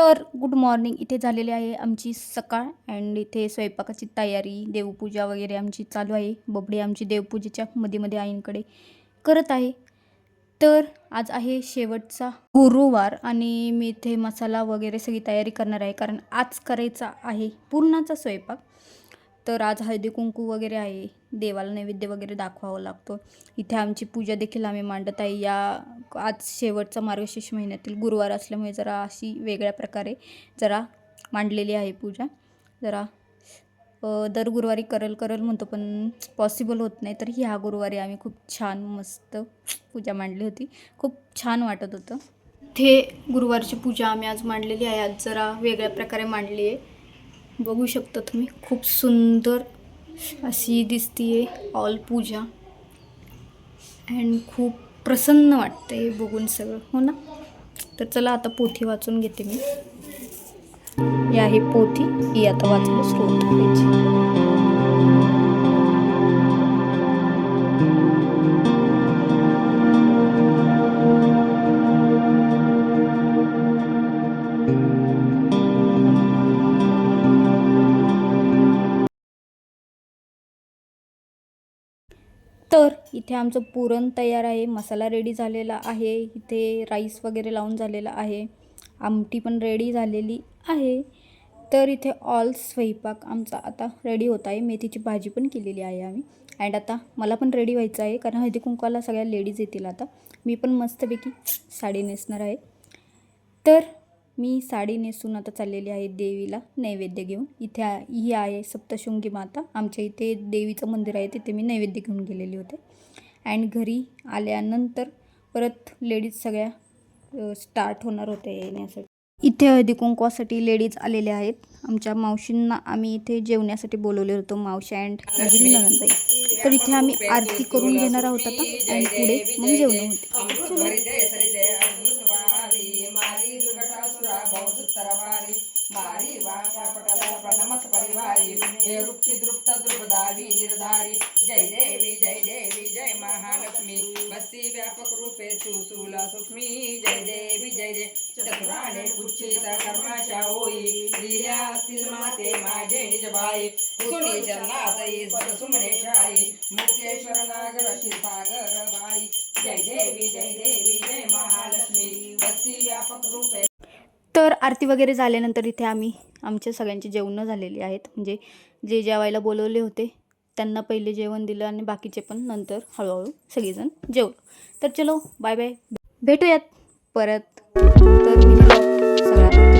तर good morning. इथे झालेली आहे आमची सकाळ अँड इथे स्वयंपाकाची तयारी, देवपूजा वगैरे आमची चालू आहे. बबडी आमची देवपूजेच्या मध्ये आईंकडे करत आहे. तर आज आहे शेवटचा गुरुवार आणि मी इथे मसाला वगैरे सगळी तयारी करणार आहे, कारण आज करायचा आहे पुरणाचा स्वयंपाक. तर आज हळदी कुंकू वगैरे आहे, देवाला नैवेद्य वगैरे दाखवावा लागतो. इथे आमची पूजा देखील आम्ही मांडत आहे. आज शेवटचा मार्गशीर्ष महिन्यातील गुरुवार असल्यामुळे जरा अशी वेगळ्या प्रकारे जरा मांडलेली आहे पूजा. जरा दर गुरुवारी करल म्हणतो, पण पॉसिबल होत नाही. तर ह्या गुरुवारी आम्ही खूप छान मस्त पूजा मांडली होती. खूप छान वाटत होतं. ते गुरुवारची पूजा आम्ही आज मांडलेली आहे. आज जरा वेगळ्या प्रकारे मांडली आहे. बघू शकता तुम्ही, खूप सुंदर अशी दिसतीये ऑल पूजा अँड खूप प्रसन्न वाटते बघून सगळं, हो ना. तर चला आता पोथी वाचून घेते मी. ही आहे पोथी, ही आता वाचायला सुरुवात करायची. तर इथे आमचं पुरण तयार आहे, मसाला रेडी झालेला आहे, इथे राईस वगैरे लावून झालेला आहे, आमटी पण रेडी झालेली आहे. तर इथे ऑल स्वयंपाक आमचा आता रेडी होत आहे. मेथीची भाजी पण केलेली आहे आम्ही. अँड आता मला पण रेडी व्हायचं आहे, कारण हळदी कुंकवाला सगळ्या लेडीज येतील. आता मी पण मस्तपैकी साडी नेसणार आहे. तर मी साडी नेसून आता चाललेली आहे देवीला नैवेद्य घेऊन. इथे ही आहे सप्तशृंगी माता. आमच्या इथे देवीचं मंदिर आहे, तिथे मी नैवेद्य घेऊन गेलेले होते. अँड घरी आल्यानंतर परत लेडीज सगळ्या स्टार्ट होणार होत्या येण्यासाठी. इथे हळदी कुंकवासाठी लेडीज आलेल्या आहेत. आमच्या मावशींना आम्ही इथे जेवण्यासाठी बोलवले होतं, मावशी अँड माझी नणंदबाई. तर इथे आम्ही आरती करून घेणार आहोत आता, अँड पुढे मग जेवण होते. मारी वाचा पटला प्रणमत परिवारी हे रुक्ति द्रुप्त द्रुपदारी निर्धारी जय देवी जय महालक्ष्मी बसी व्यापक रूपे सुसूला सूक्ष्मी जय देवी चतुराने पुच्छित कर्माच्या होई लिहिल्या असतील माते माझे निज बाई सुनी चरणात येस सुमने शाई मुक्तेश्वर नागर सागर बाई जय देवी जय महालक्ष्मी बसी व्यापक रूपे. तर आरती वगैरे झाल्यानंतर इथे आमच्या सगळ्यांची जेवणं झालेली आहेत. म्हणजे जे जेवायला बोलवले होते त्यांना पहिले जेवण दिलं आणि बाकीचे पण नंतर हळूहळू सगळेजण जेवलो. तर चलो बाय बाय, भेटूयात परत. तर मी सगळ्यांना